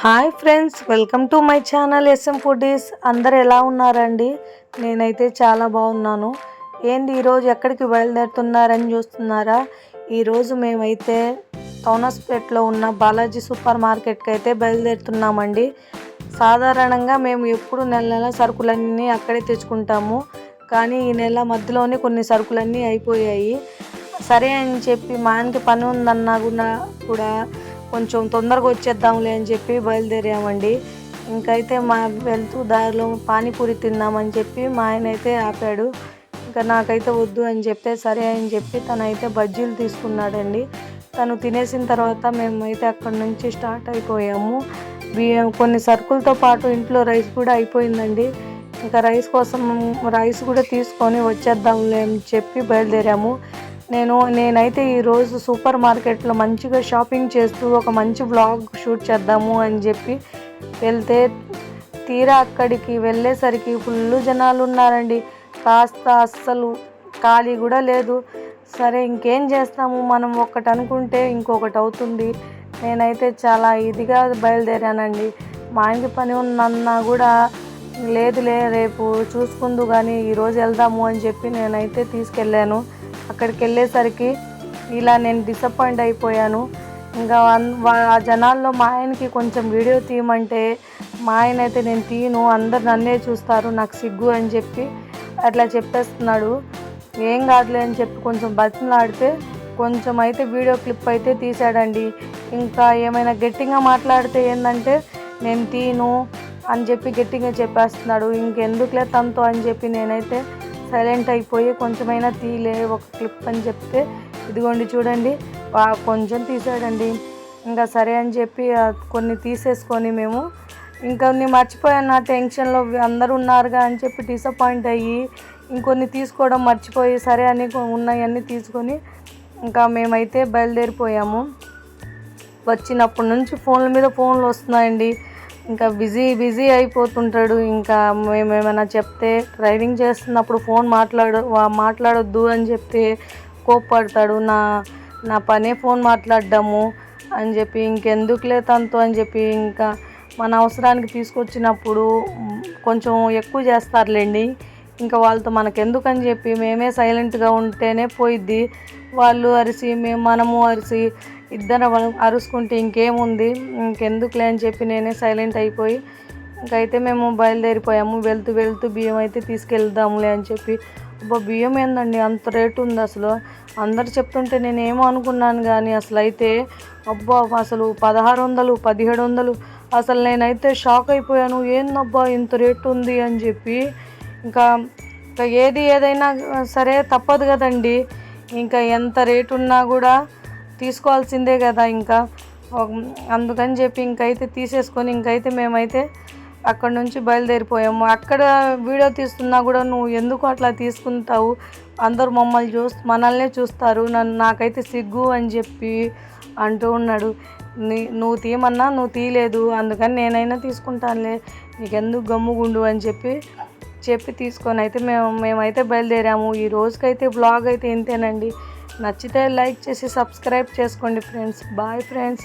Hi friends, welcome to my channel S M foodies. అందరు ఎలా ఉన్నారండి? నేనైతే చాలా బాగున్నాను. ఏంటి ఈరోజు ఎక్కడికి బయలుదేరుతున్నారని చూస్తున్నారా? ఈరోజు మేమైతే టౌనస్పేట్లో ఉన్న బాలాజీ సూపర్ మార్కెట్కి అయితే బయలుదేరుతున్నామండి. సాధారణంగా మేము ఎప్పుడు నెల నెల సరుకులన్నీ అక్కడే తెచ్చుకుంటాము. కానీ ఈ నెల మధ్యలోనే కొన్ని సరుకులన్నీ అయిపోయాయి. సరే అని చెప్పి మా ఆయనకి పని ఉందన్నా కూడా కొంచెం తొందరగా వచ్చేద్దాంలే అని చెప్పి బయలుదేరామండి. ఇంకైతే వెళ్తూ దారిలో పానీపూరి తిందామని చెప్పి మా ఆయన అయితే ఆపాడు. ఇంకా నాకైతే వద్దు అని చెప్తే సరే అని చెప్పి తనైతే బజ్జీలు తీసుకున్నాడండి. తను తినేసిన తర్వాత మేమైతే అక్కడి నుంచి స్టార్ట్ అయిపోయాము. కొన్ని సరుకులతో పాటు ఇంట్లో రైస్ కూడా అయిపోయిందండి. ఇంకా రైస్ కూడా తీసుకొని వచ్చేద్దాంలే అని చెప్పి బయలుదేరాము. నేనైతే ఈరోజు సూపర్ మార్కెట్లో మంచిగా షాపింగ్ చేస్తూ ఒక మంచి వ్లాగ్ షూట్ చేద్దాము అని చెప్పి వెళ్తే తీరా అక్కడికి వెళ్ళేసరికి ఫుల్ జనాలు ఉన్నారండి. అస్సలు ఖాళీ కూడా లేదు. సరే ఇంకేం చేస్తాము, మనం ఒక్కటి అనుకుంటే ఇంకొకటి అవుతుంది. నేనైతే చాలా ఇదిగా బయలుదేరానండి. మా ఆయనకి పని ఉందన్నా కూడా లేదులే రేపు చూసుకుందు కానీ ఈరోజు వెళ్దాము అని చెప్పి నేనైతే తీసుకెళ్ళాను. అక్కడికి వెళ్ళేసరికి ఇలా నేను డిసప్పాయింట్ అయిపోయాను. ఇంకా ఆ జనాల్లో మా ఆయనకి కొంచెం వీడియో తీయమంటే మా ఆయన అయితే నేను తీయను, అందరు నన్నే చూస్తారు, నాకు సిగ్గు అని చెప్పి అట్లా చెప్పేస్తున్నాడు. ఏం కాదులే అని చెప్పి కొంచెం బతిమలాడితే కొంచెం అయితే వీడియో క్లిప్ అయితే తీసాడండి. ఇంకా ఏమైనా గట్టిగా మాట్లాడితే ఏంటంటే నేను తీయను అని చెప్పి గట్టిగా చెప్పేస్తున్నాడు. ఇంకెందుకులే తనతో అని చెప్పి నేనైతే సైలెంట్ అయిపోయి కొంచెమైనా తీలే ఒక క్లిప్ అని చెప్తే ఇదిగోండి చూడండి కొంచెం తీసాడండి. ఇంకా సరే అని చెప్పి కొన్ని తీసేసుకొని మేము ఇంకొన్ని మర్చిపోయాను. నా టెన్షన్లో అందరూ ఉన్నారుగా అని చెప్పి డిసప్పాయింట్ అయ్యి ఇంకొన్ని తీసుకోవడం మర్చిపోయి సరే అని ఉన్నాయన్నీ తీసుకొని ఇంకా మేమైతే బయలుదేరిపోయాము. వచ్చినప్పటి నుంచి ఫోన్ల మీద ఫోన్లు వస్తున్నాయండి. ఇంకా బిజీ అయిపోతుంటాడు. ఇంకా మేమేమైనా చెప్తే డ్రైవింగ్ చేస్తున్నప్పుడు ఫోన్ మాట్లాడొద్దు అని చెప్తే కోప్పడతాడు. నా పనే ఫోన్ మాట్లాడడము అని చెప్పి ఇంకెందుకులే తనతో అని చెప్పి ఇంకా మన అవసరానికి తీసుకొచ్చినప్పుడు కొంచెం ఎక్కువ చేస్తారులేండి. ఇంకా వాళ్ళతో మనకెందుకని చెప్పి మేమే సైలెంట్గా ఉంటేనే పోయిద్ది. వాళ్ళు అరిసి మనము అరిసి ఇద్దరు అరుచుకుంటే ఇంకేముంది, ఇంకెందుకులే అని చెప్పి నేనే సైలెంట్ అయిపోయి ఇంకైతే మేము బయలుదేరిపోయాము. వెళ్తూ బియ్యం అయితే తీసుకెళ్దాములే అని చెప్పి. బియ్యం ఏందండి అంత రేటు ఉంది అసలు. అందరు చెప్తుంటే నేనేమో అనుకున్నాను కానీ అసలు 1600 1700 అసలు నేనైతే షాక్ అయిపోయాను. ఏందబ్బా ఇంత రేటు ఉంది అని చెప్పి. ఇంకా ఏదైనా సరే తప్పదు కదండి. ఇంకా ఎంత రేటు ఉన్నా కూడా తీసుకోవాల్సిందే కదా. ఇంకా అందుకని చెప్పి ఇంకైతే తీసేసుకొని ఇంకైతే మేమైతే అక్కడ నుంచి బయలుదేరిపోయాము. అక్కడ వీడియో తీస్తున్నా కూడా నువ్వు ఎందుకు అట్లా తీసుకుంటావు, అందరూ మనల్నే చూస్తారు, నాకైతే సిగ్గు అని చెప్పి అంటూ ఉన్నాడు. నువ్వు తీయమన్నా నువ్వు తీయలేదు, అందుకని నేనైనా తీసుకుంటానులే, నీకెందుకు గమ్ముగుండు అని చెప్పి తీసుకొని అయితే మేమైతే బయలుదేరాము. ఈ రోజుకైతే బ్లాగ్ అయితే ఇంతేనండి. నచ్చితే లైక్ చేసి సబ్స్క్రైబ్ చేసుకోండి ఫ్రెండ్స్. Bye friends.